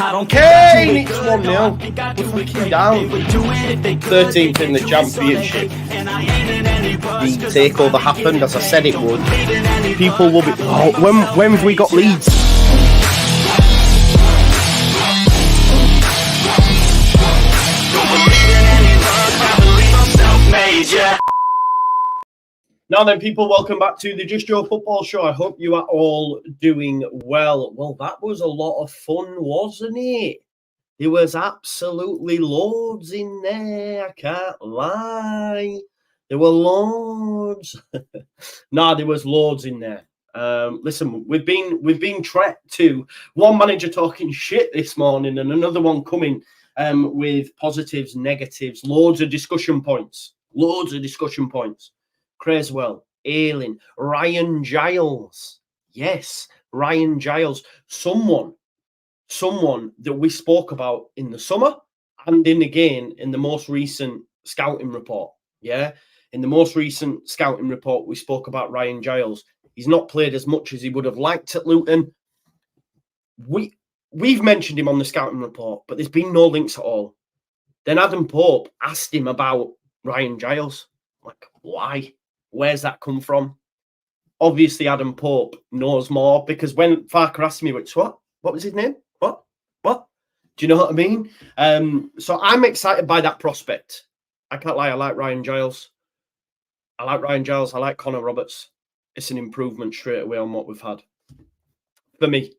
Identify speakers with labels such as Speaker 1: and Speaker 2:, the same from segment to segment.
Speaker 1: Kane, it's 1-0. We're fucking down. 13th in the championship. The takeover happened, as I said it would. People will be... Oh, when have we got Leeds? Now then, people, welcome back to the Just Joe Football Show. I hope you are all doing well. Well, that was a lot of fun, wasn't it? There was absolutely loads in there, I can't lie. There were loads. Nah, there was loads in there. Listen, we've been trekked to one manager talking shit this morning and another one coming with positives, negatives, loads of discussion points. Creswell, Ayling, Ryan Giles. Yes, Ryan Giles. Someone that we spoke about in the summer and in the most recent scouting report. Yeah, in the most recent scouting report, we spoke about Ryan Giles. He's not played as much as he would have liked at Luton. We've mentioned him on the scouting report, but there's been no links at all. Then Adam Pope asked him about Ryan Giles. Like, why? Where's that come from? Obviously, Adam Pope knows more, because when Farke asked me, what was his name? What? Do you know what I mean? So I'm excited by that prospect. I can't lie. I like Ryan Giles. I like Connor Roberts. It's an improvement straight away on what we've had. For me,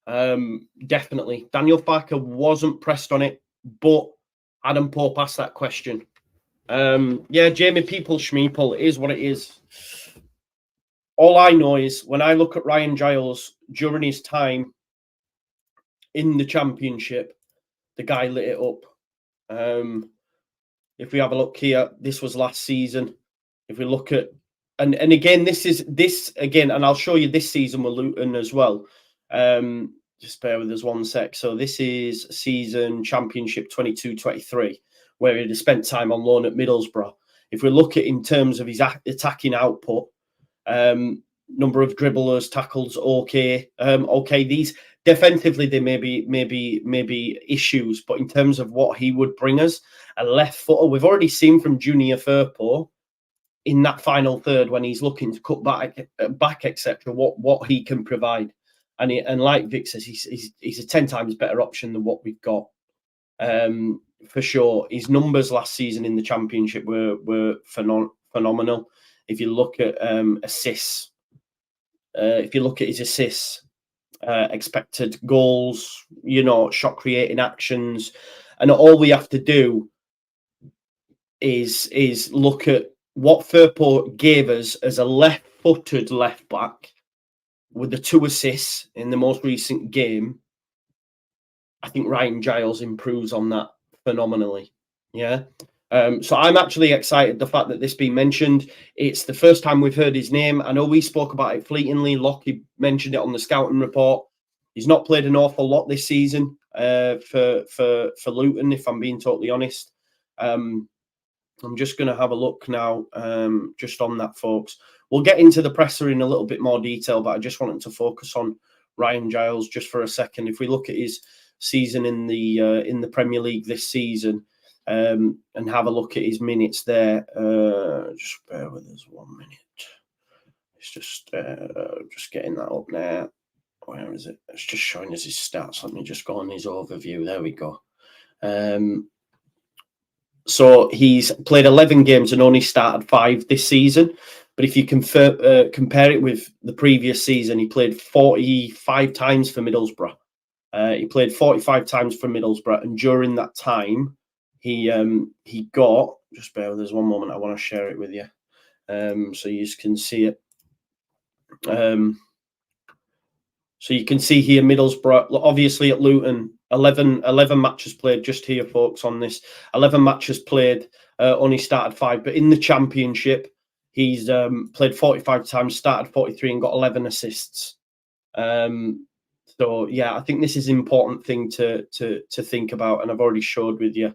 Speaker 1: definitely. Daniel Farkes wasn't pressed on it, but Adam Pope asked that question. Yeah, Jamie People Schmeeple, it is what it is. All I know is when I look at Ryan Giles during his time in the championship, the guy lit it up. If we have a look here, this was last season. If we look at and again, this again, and I'll show you this season with Luton as well. Just bear with us one sec. So this is season championship 22-23. Where he'd have spent time on loan at Middlesbrough. If we look at in terms of his attacking output, number of dribblers, tackles, okay. These defensively they may be issues, but in terms of what he would bring us, a left footer, we've already seen from Junior Firpo in that final third when he's looking to cut back, etc. What he can provide, and like Vic says, he's a 10 times better option than what we've got. For sure, his numbers last season in the championship were phenomenal. If you look at assists, if you look at his assists, expected goals, shot creating actions, and all we have to do is look at what Firpo gave us as a left-footed left back with the 2 assists in the most recent game. I think Ryan Giles improves on that phenomenally. Yeah. So I'm actually excited the fact that this being mentioned. It's the first time we've heard his name. I know we spoke about it fleetingly. Lockie mentioned it on the scouting report. He's not played an awful lot this season for Luton, if I'm being totally honest. I'm just going to have a look now just on that, folks. We'll get into the presser in a little bit more detail, but I just wanted to focus on Ryan Giles just for a second. If we look at his season in the Premier League this season and have a look at his minutes there. Just bear with us 1 minute. It's just getting that up now. Where is it? It's just showing us his stats. Let me just go on his overview. There we go. So he's played 11 games and only started 5 this season. But if you compare it with the previous season, he played 45 times for Middlesbrough. He played 45 times for Middlesbrough, and during that time, he got, just bear with us 1 moment, I want to share it with you, so you can see it. So you can see here Middlesbrough, obviously at Luton, 11 matches played, just here, folks, on this. 11 matches played, only started 5, but in the championship, he's played 45 times, started 43, and got 11 assists. So yeah, I think this is an important thing to think about, and I've already showed with you.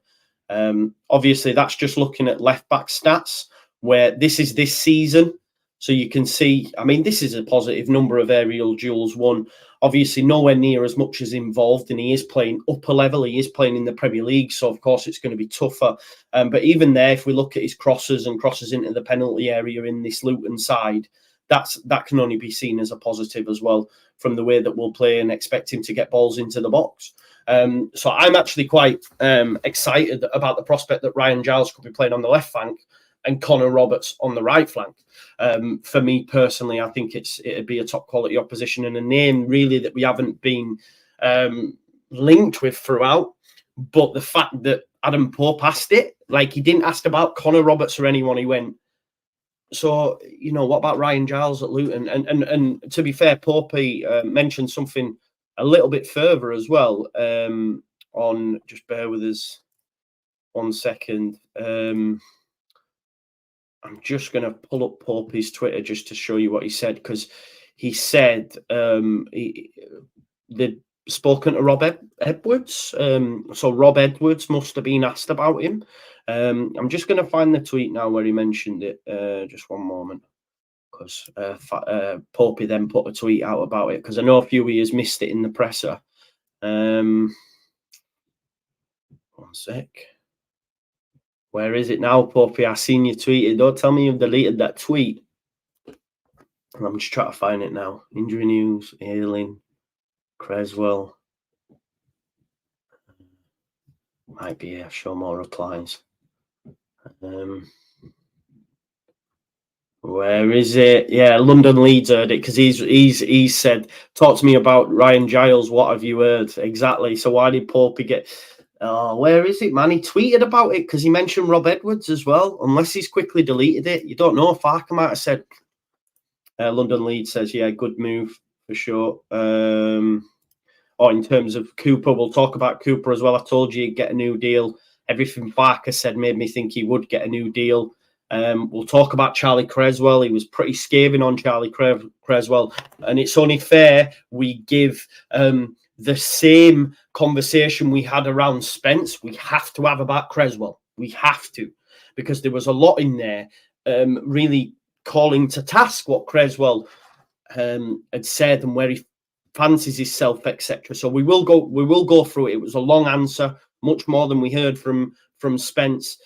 Speaker 1: Obviously, that's just looking at left back stats, where this is this season. So you can see, I mean, this is a positive number of aerial duels won. Obviously, nowhere near as much as involved, and he is playing upper level. He is playing in the Premier League, so of course it's going to be tougher. But even there, if we look at his crosses and crosses into the penalty area in this Luton side, that can only be seen as a positive as well from the way that we'll play and expect him to get balls into the box. So I'm actually quite excited about the prospect that Ryan Giles could be playing on the left flank and Connor Roberts on the right flank. For me personally, I think it'd be a top quality opposition and a name really that we haven't been linked with throughout. But the fact that Adam Pope asked it, like he didn't ask about Connor Roberts or anyone, he went, so, you know, what about Ryan Giles at Luton? And to be fair, Pope mentioned something a little bit further as well on, just bear with us 1 second. I'm just going to pull up Pope's Twitter just to show you what he said, because he said they'd spoken to Rob Edwards. So Rob Edwards must have been asked about him. I'm just going to find the tweet now where he mentioned it. Just one moment, because Popey then put a tweet out about it, because I know a few of you has missed it in the presser. 1 sec. Where is it now, Popey? I seen you tweeted. Don't tell me you've deleted that tweet. I'm just trying to find it now. Injury news, Ayling, Creswell. Might be here. Show more replies. Where is it? Yeah, London Leeds heard it, because he's said, talk to me about Ryan Giles. What have you heard? Exactly. So why did Popey get... Oh, where is it, man? He tweeted about it because he mentioned Rob Edwards as well. Unless he's quickly deleted it. You don't know. Farke might have said... London Leeds says, yeah, good move for sure. Or in terms of Cooper, we'll talk about Cooper as well. I told you he'd get a new deal. Everything Farke said made me think he would get a new deal. We'll talk about Charlie Creswell. He was pretty scathing on Charlie Creswell. And it's only fair we give the same conversation we had around Spence. We have to have about Creswell. We have to. Because there was a lot in there really calling to task what Creswell had said and where he fancies himself, etc. So we will go through it. It was a long answer, much more than we heard from Spence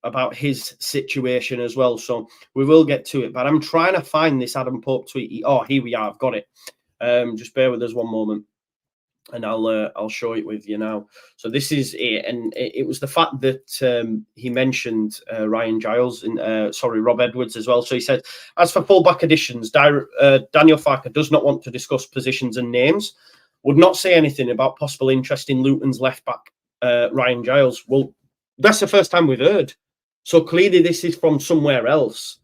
Speaker 1: about his situation as well. So we will get to it. But I'm trying to find this Adam Pope tweet. Oh, here we are. I've got it. Just bear with us 1 moment, and I'll show it with you now. So this is it, and it was the fact that he mentioned Ryan Giles and Rob Edwards as well. So he said, as for fullback additions, Daniel Farke does not want to discuss positions and names. Would not say anything about possible interest in Luton's left back Ryan Giles. Well, that's the first time we've heard. So clearly this is from somewhere else.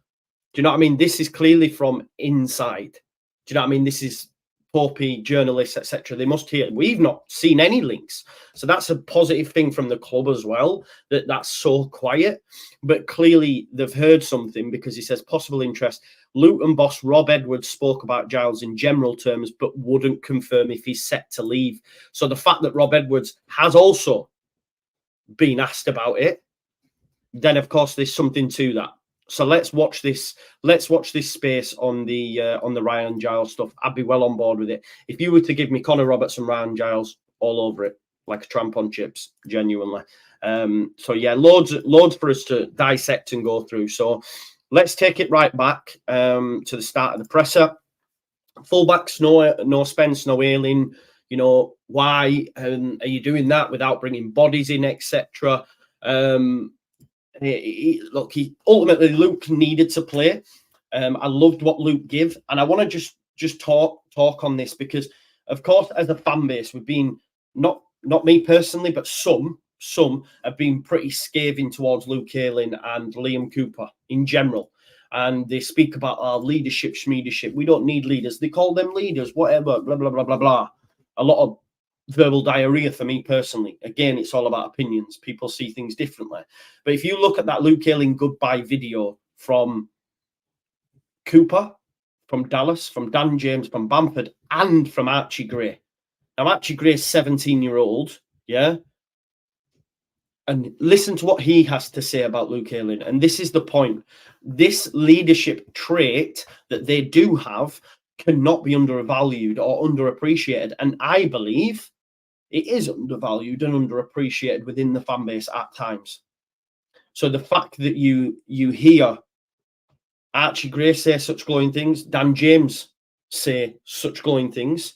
Speaker 1: Do you know what I mean? This is clearly from inside. Do you know what I mean? This is Popey, journalists, etc. They must hear. We've not seen any links. So that's a positive thing from the club as well, that's so quiet. But clearly they've heard something, because he says possible interest. Luton boss Rob Edwards spoke about Giles in general terms, but wouldn't confirm if he's set to leave. So the fact that Rob Edwards has also been asked about it, then of course there's something to that. So let's watch this. Let's watch this space on the Ryan Giles stuff. I'd be well on board with it. If you were to give me Connor Roberts and Ryan Giles, all over it, like a tramp on chips, genuinely. So yeah, loads for us to dissect and go through. So let's take it right back to the start of the presser. Fullbacks, no Spence, no Ayling. You know, why are you doing that without bringing bodies in, etc.? Ultimately Luke needed to play. I loved what Luke gave, and I want to just talk on this, because of course as a fan base we've been not me personally, but some have been pretty scathing towards Luke Ayling and Liam Cooper in general, and they speak about our leadership, schmeedership. We don't need leaders. They call them leaders, whatever, blah blah blah blah blah. A lot of verbal diarrhea for me personally. Again, it's all about opinions. People see things differently. But if you look at that Luke Ayling goodbye video from Cooper, from Dallas, from Dan James, from Bamford, and from Archie Gray. Now, Archie Gray is 17-year-old, yeah? and listen to what he has to say about Luke Ayling. And this is the point. This leadership trait that they do have cannot be undervalued or underappreciated. And I believe it is undervalued and underappreciated within the fan base at times. So the fact that you hear Archie Gray say such glowing things, Dan James say such glowing things,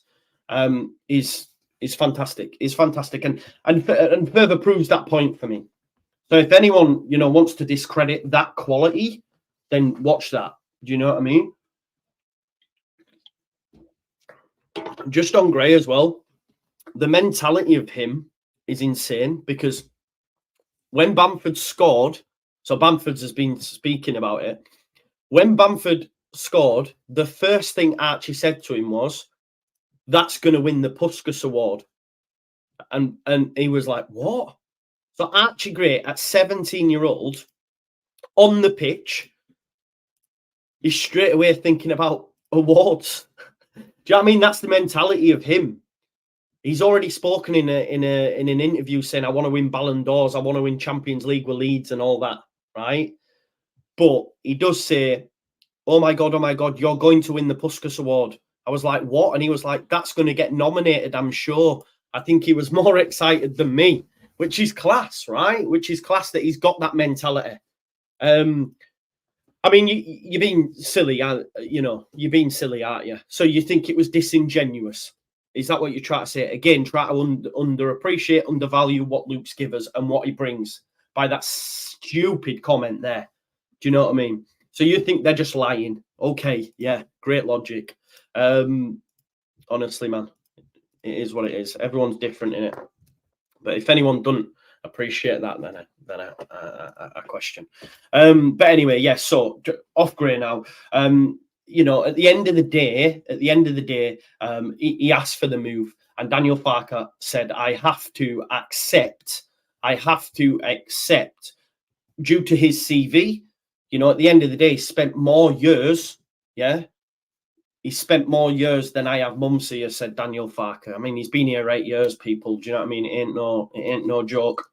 Speaker 1: is fantastic. Is fantastic, and further proves that point for me. So if anyone wants to discredit that quality, then watch that. Do you know what I mean? Just on Gray as well, the mentality of him is insane, because when Bamford scored, so Bamford has been speaking about it. When Bamford scored, the first thing Archie said to him was, "That's going to win the Puskas Award." And he was like, "What?" So Archie Gray, at 17-year-old, on the pitch, is straight away thinking about awards. Do you know what I mean? That's the mentality of him. He's already spoken in an interview saying, "I want to win Ballon d'Ors, I want to win Champions League with Leeds," and all that, right? But he does say, oh my God, you're going to win the Puskas Award." I was like, "What?" And he was like, "That's going to get nominated, I'm sure." I think he was more excited than me, which is class, right? Which is class that he's got that mentality. I mean, you're being silly, you're being silly, aren't you? So you think it was disingenuous? Is that what you try to say? Again, try to underappreciate, undervalue what Luke's give us and what he brings by that stupid comment there. Do you know what I mean? So you think they're just lying? Okay, yeah, great logic. Honestly, man, it is what it is. Everyone's different in it. But if anyone doesn't appreciate that, then I question. But anyway, yes. So off Gray now. At the end of the day, he asked for the move, and Daniel Farke said, I have to accept, due to his CV. At the end of the day, he spent more years, he spent more years than I have mums here, said Daniel Farke. I mean, he's been here 8 years, people. Do you know what I mean? It ain't no joke.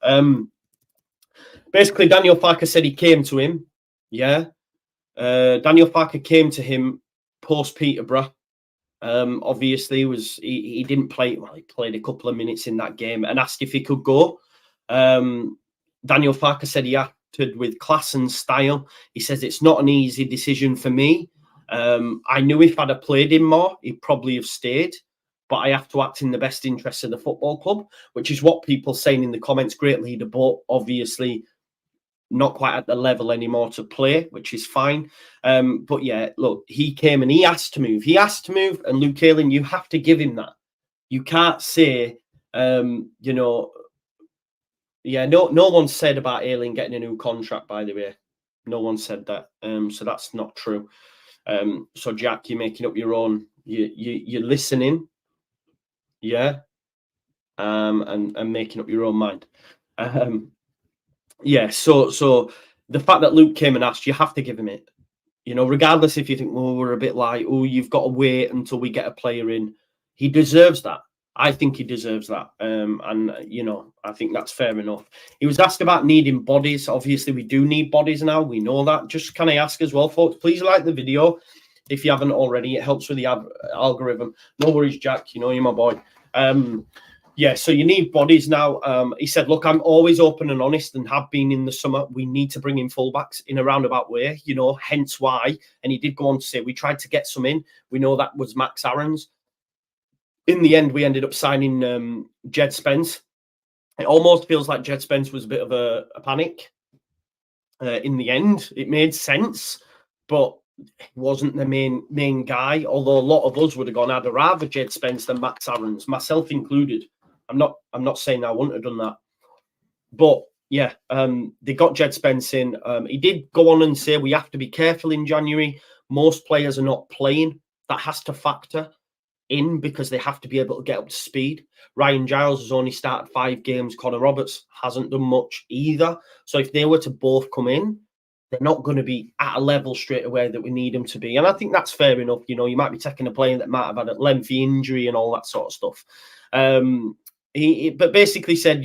Speaker 1: Basically, Daniel Farke said he came to him. Daniel Farke came to him post Peterborough. Obviously, he didn't play. Well, he played a couple of minutes in that game and asked if he could go. Daniel Farke said he acted with class and style. He says it's not an easy decision for me. I knew if I'd have played him more, he'd probably have stayed. But I have to act in the best interests of the football club, which is what people saying in the comments. Great leader, but obviously not quite at the level anymore to play, which is fine. But yeah, look, he came and he asked to move. And Luke Ayling, you have to give him that. You can't say, no one said about Ayling getting a new contract, by the way. No one said that. So that's not true. So Jack, you're making up your own. You're listening, and making up your own mind. So the fact that Luke came and asked, you have to give him it. Regardless if you think, well, we're a bit like, oh, you've got to wait until we get a player in. He deserves that. I think he deserves that. I think that's fair enough. He was asked about needing bodies. Obviously, we do need bodies now. We know that. Just can I ask as well, folks, please like the video if you haven't already. It helps with the algorithm. No worries, Jack. You're my boy. So you need bodies now. He said, look, I'm always open and honest and have been in the summer. We need to bring in fullbacks in a roundabout way, hence why. And he did go on to say, we tried to get some in. We know that was Max Aaron's. In the end, we ended up signing Jed Spence. It almost feels like Jed Spence was a bit of a panic. In the end, it made sense, but he wasn't the main guy. Although a lot of us would have gone, I'd rather Jed Spence than Max Aaron's, myself included. I'm not saying I wouldn't have done that, but yeah, they got Jed Spence in. He did go on and say we have to be careful in January. Most players are not playing. That has to factor in because they have to be able to get up to speed. Ryan Giles has only started 5 games. Connor Roberts hasn't done much either. So if they were to both come in, they're not going to be at a level straight away that we need them to be. And I think that's fair enough. You might be taking a player that might have had a lengthy injury and all that sort of stuff. But basically said,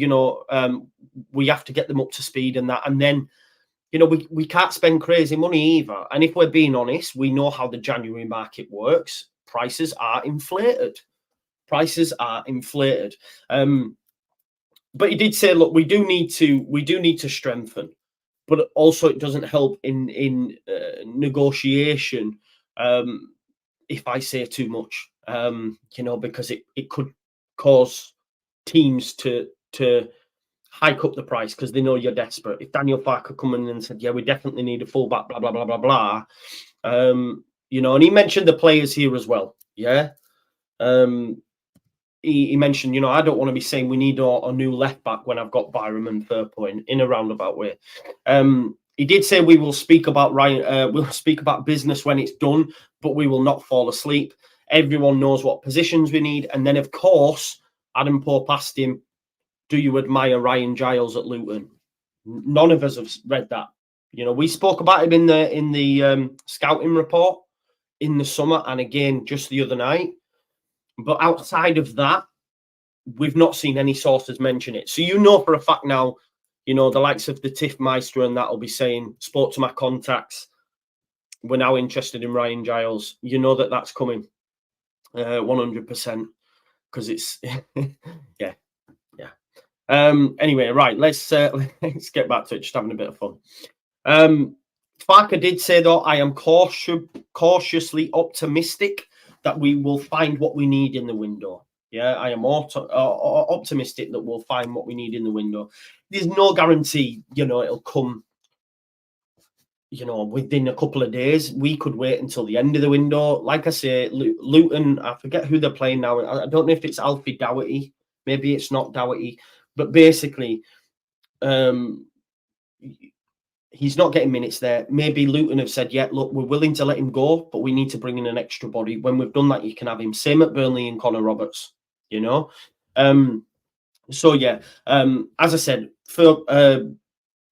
Speaker 1: we have to get them up to speed and that. And then, we can't spend crazy money either. And if we're being honest, we know how the January market works. Prices are inflated. But he did say, look, we do need to strengthen, but also it doesn't help in negotiation if I say too much, because it could cause teams to hike up the price because they know you're desperate. If Daniel Farke come in and said, yeah, we definitely need a fullback, blah, blah, blah, blah, blah, and he mentioned the players here as well. Yeah. He mentioned, I don't want to be saying we need a new left back when I've got Byram and Firpo in a roundabout way. He did say we will speak about Ryan. We'll speak about business when it's done, but we will not fall asleep. Everyone knows what positions we need, and then of course, Adam Pope asked him, "Do you admire Ryan Giles at Luton?" None of us have read that. We spoke about him in the scouting report in the summer, and again just the other night. But outside of that, we've not seen any sources mention it. So for a fact now, the likes of the Tiff Meister and that will be saying, spoke to my contacts, we're now interested in Ryan Giles. That's coming 100% because it's, yeah. Anyway, right, let's get back to it, just having a bit of fun. Farke did say, though, I am cautiously optimistic that we will find what we need in the window. Yeah, I am optimistic that we'll find what we need in the window. There's no guarantee, it'll come, within a couple of days. We could wait until the end of the window. Like I say, Luton, I forget who they're playing now. I don't know if it's Alfie Doherty. Maybe it's not Doherty. But basically, he's not getting minutes there. Maybe Luton have said, yeah, look, we're willing to let him go, but we need to bring in an extra body. When we've done that, you can have him. Same at Burnley and Connor Roberts, So, yeah, as I said,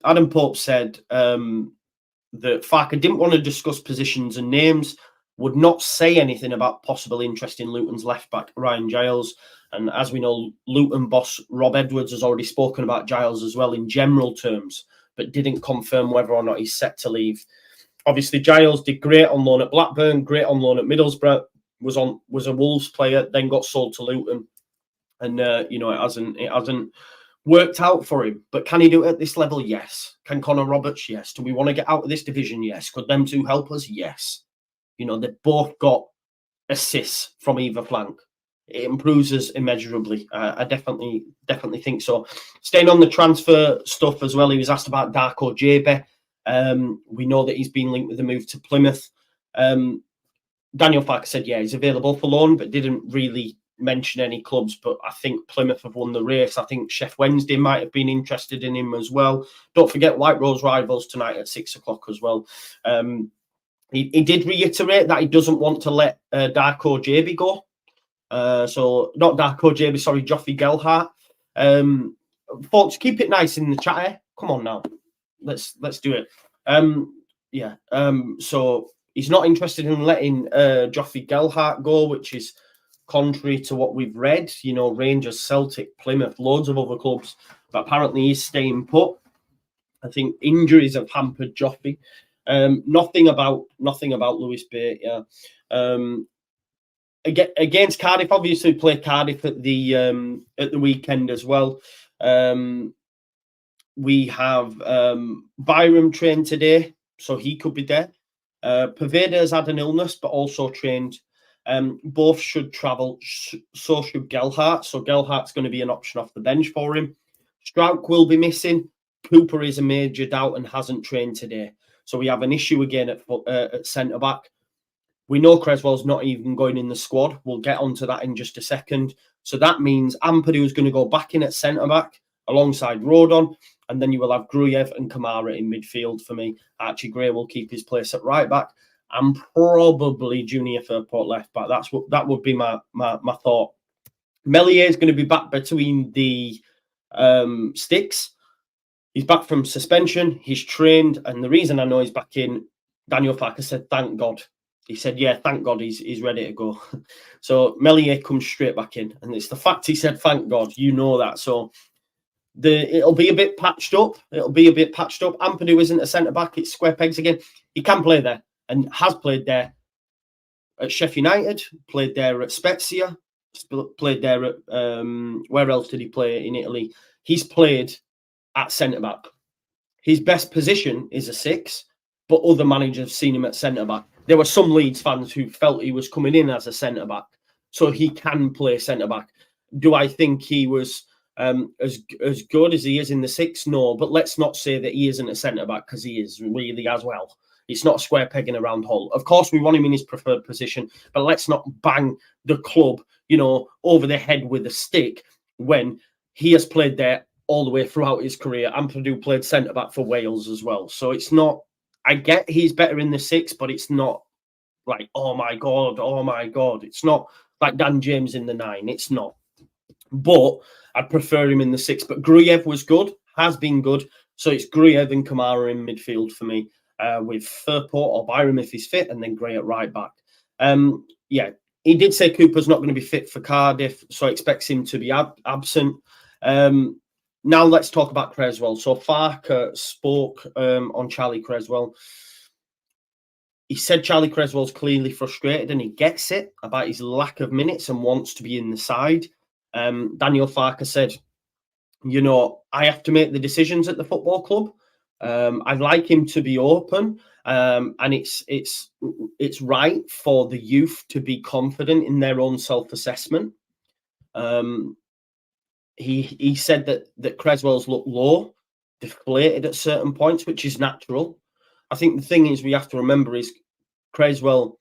Speaker 1: Adam Pope said that Farke didn't want to discuss positions and names, would not say anything about possible interest in Luton's left-back, Ryan Giles. And as we know, Luton boss Rob Edwards has already spoken about Giles as well in general terms, but didn't confirm whether or not he's set to leave. Obviously, Giles did great on loan at Blackburn, great on loan at Middlesbrough, was a Wolves player, then got sold to Luton. And, it hasn't worked out for him. But can he do it at this level? Yes. Can Connor Roberts? Yes. Do we want to get out of this division? Yes. Could them two help us? Yes. They've both got assists from either flank. It improves us immeasurably. I definitely think so. Staying on the transfer stuff as well, he was asked about Darko Jebe. We know that he's been linked with the move to Plymouth. Daniel Farke said, yeah, he's available for loan, but didn't really mention any clubs. But I think Plymouth have won the race. I think Chef Wednesday might have been interested in him as well. Don't forget White Rose Rivals tonight at 6:00 as well. He did reiterate that he doesn't want to let Darko Jebe go. So not Darko Jebe, sorry, Joffrey Gelhardt. Folks, keep it nice in the chat. Eh? Come on now, let's do it. So he's not interested in letting Joffrey Gelhardt go, which is contrary to what we've read. Rangers, Celtic, Plymouth, loads of other clubs, but apparently he's staying put. I think injuries have hampered Joffrey. Nothing about Lewis Bate. Yeah. Against Cardiff, obviously played Cardiff at the weekend as well. We have Byram trained today, so he could be there. Poveda has had an illness, but also trained. Both should travel. So should Gelhardt. So Gelhardt's going to be an option off the bench for him. Strauch will be missing. Cooper is a major doubt and hasn't trained today. So we have an issue again at centre back. We know Creswell's not even going in the squad. We'll get onto that in just a second. So that means Ampadu is going to go back in at centre-back alongside Rodon. And then you will have Gruyev and Kamara in midfield for me. Archie Gray will keep his place at right-back. And probably Junior Firpo left-back. That would be my thought. Melier is going to be back between the sticks. He's back from suspension. He's trained. And the reason I know he's back in, Daniel Farke said, thank God. he said, yeah, thank God he's ready to go. So Meslier comes straight back in. And it's the fact he said, thank God, you know that. So it'll be a bit patched up. Ampadu isn't a centre-back. It's square pegs again. He can play there and has played there at Sheffield United, played there at Spezia, played there at, where else did he play in Italy? He's played at centre-back. His best position is a 6, but other managers have seen him at centre-back. There were some Leeds fans who felt he was coming in as a centre-back, so he can play centre-back. Do I think he was as good as he is in the 6? No, but let's not say that he isn't a centre-back, because he is really as well. It's not a square peg in a round hole. Of course, we want him in his preferred position, but let's not bang the club, over the head with a stick when he has played there all the way throughout his career. Ampadu played centre-back for Wales as well. So it's not, I get he's better in the 6, but it's not like, oh my God. It's not like Dan James in the 9. It's not. But I'd prefer him in the 6. But Gruyev was good, has been good. So it's Gruyev and Kamara in midfield for me, with Firpo or Byram if he's fit, and then Gray at right back. Yeah, he did say Cooper's not going to be fit for Cardiff, so I expect him to be absent. Now let's talk about Creswell. So Farke spoke on Charlie Creswell. He said Charlie Creswell's clearly frustrated, and he gets it about his lack of minutes and wants to be in the side. Daniel Farke said, I have to make the decisions at the football club. I'd like him to be open, and it's right for the youth to be confident in their own self-assessment. He said that Creswell's looked low, deflated at certain points, which is natural. I think the thing is we have to remember is Creswell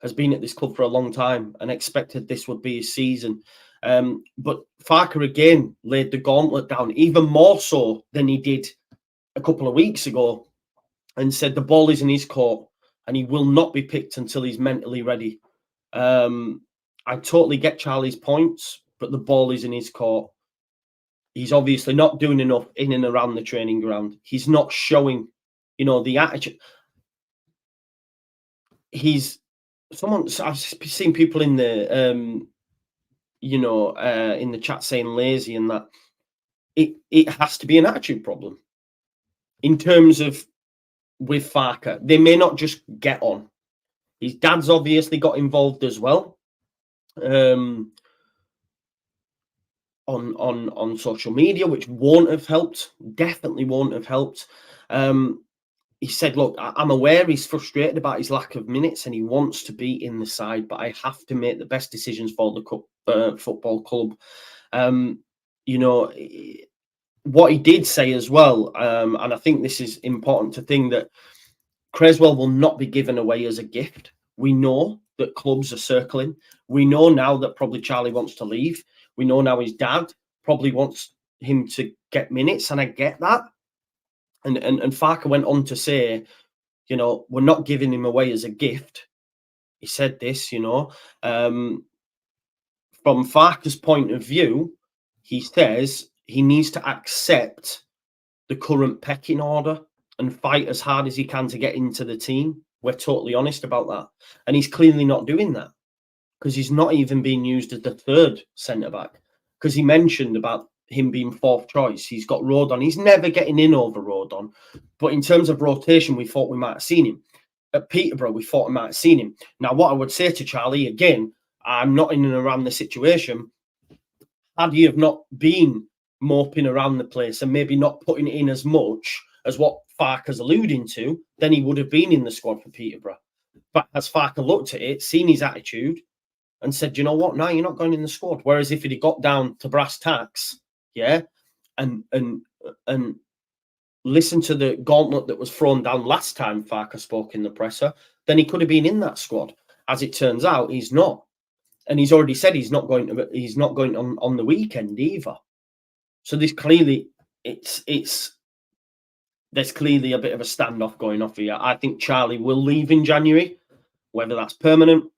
Speaker 1: has been at this club for a long time and expected this would be his season. But Farke again laid the gauntlet down, even more so than he did a couple of weeks ago, and said the ball is in his court and he will not be picked until he's mentally ready. I totally get Charlie's points, but the ball is in his court. He's obviously not doing enough in and around the training ground. He's not showing, the attitude. I've seen people in the, in the chat saying lazy and that. It has to be an attitude problem. In terms of with Farke, they may not just get on. His dad's obviously got involved as well. On social media, which won't have helped, definitely won't have helped. He said, look, I'm aware he's frustrated about his lack of minutes and he wants to be in the side, but I have to make the best decisions for the football club. What he did say as well, and I think this is important to think, that Creswell will not be given away as a gift. We know that clubs are circling. We know now that probably Charlie wants to leave. We know now his dad probably wants him to get minutes, and I get that. And Farke went on to say, we're not giving him away as a gift. He said this, from Farke's point of view, he says he needs to accept the current pecking order and fight as hard as he can to get into the team. We're totally honest about that. And he's clearly not doing that, because he's not even being used as the third centre-back, because he mentioned about him being fourth choice. He's got Rodon. He's never getting in over Rodon. But in terms of rotation, we thought we might have seen him. At Peterborough, we thought we might have seen him. Now, what I would say to Charlie, again, I'm not in and around the situation. Had he have not been moping around the place and maybe not putting in as much as what Farke's alluding to, then he would have been in the squad for Peterborough. But as Farke looked at it, seen his attitude, and said, you know what, no, you're not going in the squad. Whereas if he'd got down to brass tacks, and listen to the gauntlet that was thrown down last time Farke spoke in the presser, then he could have been in that squad. As it turns out, he's not. And he's already said he's not going on the weekend either. So there's clearly there's clearly a bit of a standoff going off here. I think Charlie will leave in January, whether that's permanent,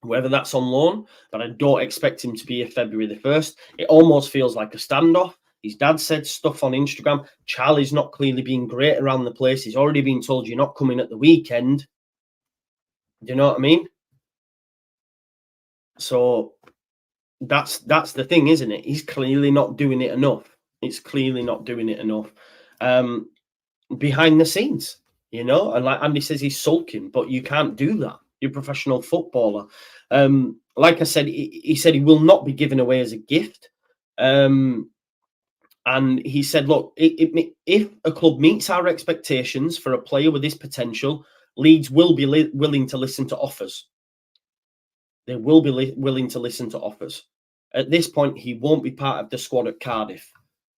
Speaker 1: whether that's on loan, but I don't expect him to be here February the 1st. It almost feels like a standoff. His dad said stuff on Instagram. Charlie's not clearly being great around the place. He's already been told you're not coming at the weekend. Do you know what I mean? So that's the thing, isn't it? He's clearly not doing it enough. It's clearly not doing it enough behind the scenes, you know. And like Andy says, he's sulking, but you can't do that. You're a professional footballer. Like I said, he said he will not be given away as a gift. And he said, look, if a club meets our expectations for a player with this potential, Leeds will be willing to listen to offers. They will be willing to listen to offers. At this point, he won't be part of the squad at Cardiff,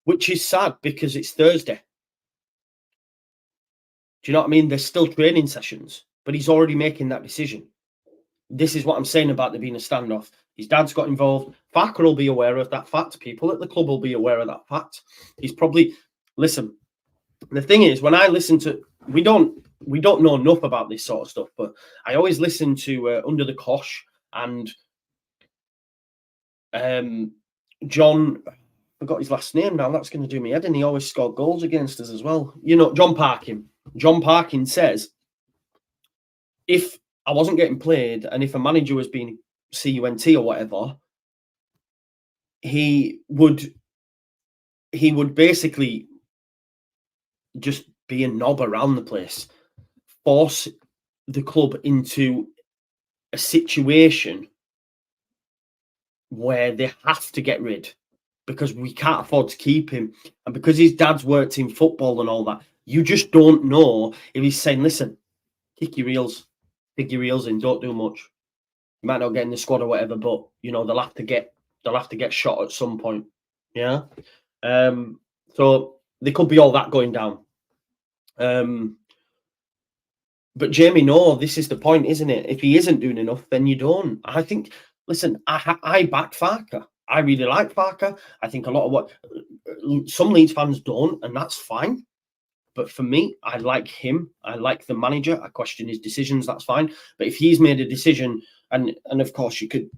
Speaker 1: which is sad because it's Thursday. Do you know what I mean? There's still training sessions, but he's already making that decision. This is what I'm saying about there being a standoff. His dad's got involved. Farke will be aware of that fact. People at the club will be aware of that fact. He's probably... Listen, the thing is, when I listen to... We don't know enough about this sort of stuff, but I always listen to Under the Cosh and John... I forgot his last name now. That's going to do me head in. He always scored goals against us as well. You know, John Parkin. John Parkin says, if I wasn't getting played and if a manager was being CUNT or whatever, he would basically just be a knob around the place, force the club into a situation where they have to get rid because we can't afford to keep him. And because his dad's worked in football and all that, you just don't know if he's saying, listen, kick your heels, dig your heels in, don't do much. You might not get in the squad or whatever, but you know, they'll have to get shot at some point. Yeah. So there could be all that going down. But Jamie, no, this is the point, isn't it? If he isn't doing enough, then you don't. I think, listen, I back Farke. I really like Farke. I think a lot of what some Leeds fans don't, and that's fine. But for me, I like him. I like the manager. I question his decisions. That's fine. But if he's made a decision, and of course you could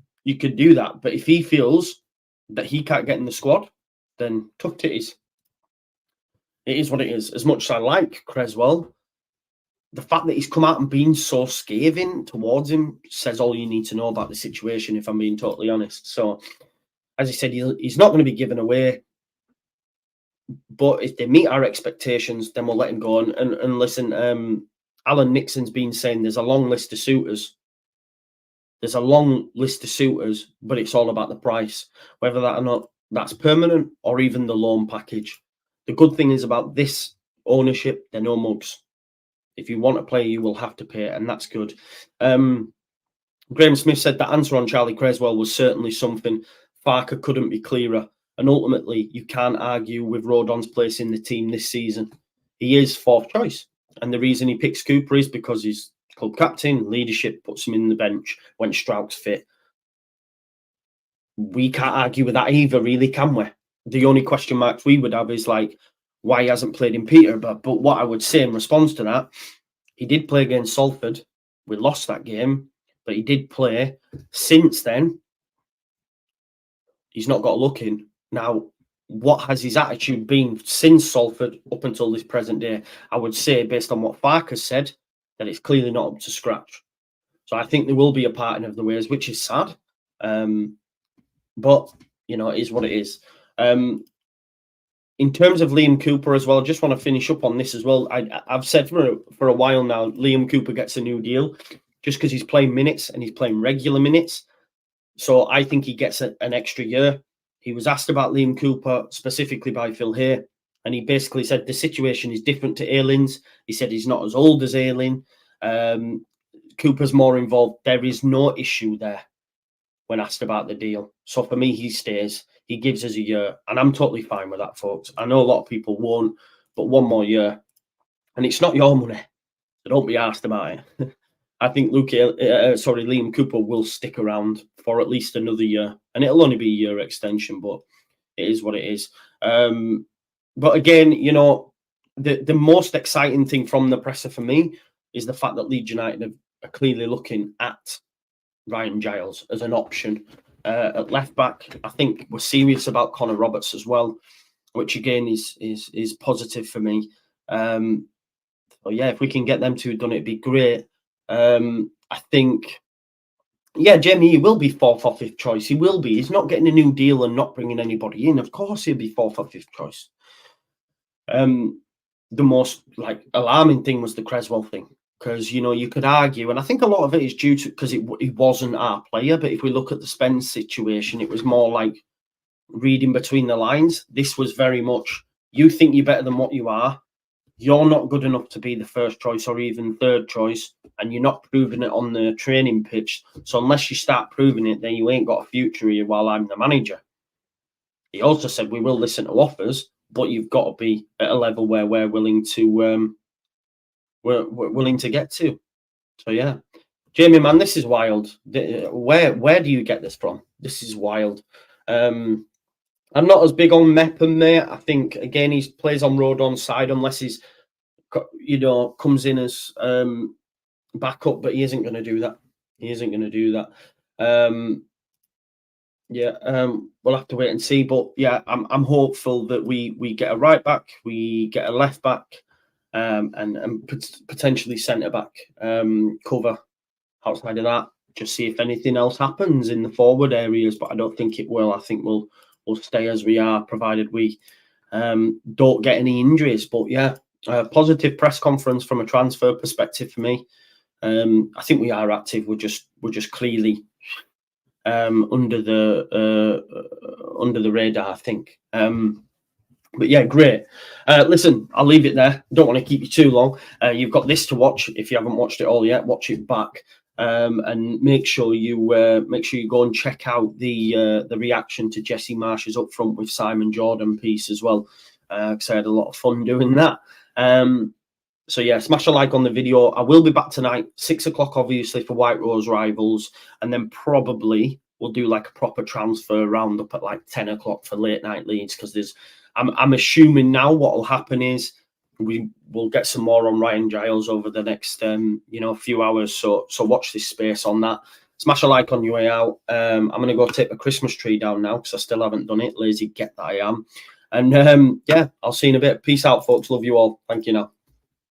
Speaker 1: do that. But if he feels that he can't get in the squad, then tough titties. It is what it is. As much as I like Creswell, the fact that he's come out and been so scathing towards him says all you need to know about the situation, if I'm being totally honest. So, as I said, he's not going to be given away. But if they meet our expectations, then we'll let him go. And listen, Alan Nixon's been saying there's a long list of suitors. There's a long list of suitors, but it's all about the price. Whether that or not, that's permanent or even the loan package. The good thing is about this ownership, they're no mugs. If you want to play, you will have to pay it, and that's good. Graham Smith said that answer on Charlie Creswell was certainly something. Farke couldn't be clearer. And ultimately, you can't argue with Rodon's place in the team this season. He is fourth choice. And the reason he picks Cooper is because he's club captain, leadership, puts him in the bench when Strouk's fit. We can't argue with that either, really, can we? The only question marks we would have is like, why he hasn't played in Peterborough. But what I would say in response to that, he did play against Salford. We lost that game, but he did play. Since then, he's not got a look in. Now, what has his attitude been since Salford up until this present day? I would say, based on what Farke has said, that it's clearly not up to scratch. So I think there will be a parting of the ways, which is sad. But, you know, it is what it is. In terms of Liam Cooper as well, I just want to finish up on this as well. I've said for a while now, Liam Cooper gets a new deal just because he's playing minutes and he's playing regular minutes. So I think he gets an extra year. He was asked about Liam Cooper specifically by Phil Hay, and he basically said the situation is different to Ayling's. He said he's not as old as Ayling. Cooper's more involved. There is no issue there when asked about the deal. So for me, he stays. He gives us a year, and I'm totally fine with that, folks. I know a lot of people won't, but one more year. And it's not your money, so don't be asked about it. I think Liam Cooper will stick around for at least another year, and it'll only be a year extension, but it is what it is. But again, you know, the most exciting thing from the presser for me is the fact that Leeds United are clearly looking at Ryan Giles as an option at left back. I think we're serious about Connor Roberts as well, which again is positive for me. So yeah, if we can get them two done, it'd be great. I think, yeah, Jamie, he will be fourth or fifth choice. He will be. He's not getting a new deal and not bringing anybody in. Of course, he'll be fourth or fifth choice. The most like alarming thing was the Creswell thing, because you know you could argue, and I think a lot of it is due to because it wasn't our player. But if we look at the Spence situation, it was more like reading between the lines. This was very much you think you're better than what you are. You're not good enough to be the first choice or even third choice, and you're not proving it on the training pitch. So unless you start proving it, then you ain't got a future here while I'm the manager. He also said we will listen to offers, but you've got to be at a level where we're willing to we're willing to get to. So yeah, Jamie, man, this is wild. Where do you get this from? This is wild. I'm not as big on Mepham, mate. I think again he plays on Rodon's side unless he's, you know, comes in as backup, but he isn't going to do that. He isn't going to do that. We'll have to wait and see. But yeah, I'm hopeful that we get a right back, we get a left back, and potentially centre back cover. Outside of that, just see if anything else happens in the forward areas. But I don't think it will. I think we'll stay as we are, provided we don't get any injuries. But yeah, positive press conference from a transfer perspective for me. I think we are active. We're just clearly under the radar, I think. But yeah, great. Listen, I'll leave it there. Don't want to keep you too long. You've got this to watch. If you haven't watched it all yet, watch it back. And make sure you go and check out the reaction to Jesse Marsh's up front with Simon Jordan piece as well, because I had a lot of fun doing that. So yeah, smash a like on the video. I will be back tonight, 6 o'clock, obviously, for White Rose Rivals, and then probably we'll do like a proper transfer roundup at like 10 o'clock for late night Leeds, because I'm assuming now what will happen is we will get some more on Ryan Giles over the next few hours. So watch this space on that. Smash a like on your way out. I'm gonna go take the Christmas tree down now because I still haven't done it. Lazy get that I am. And yeah, I'll see you in a bit. Peace out, folks. Love you all. Thank you now.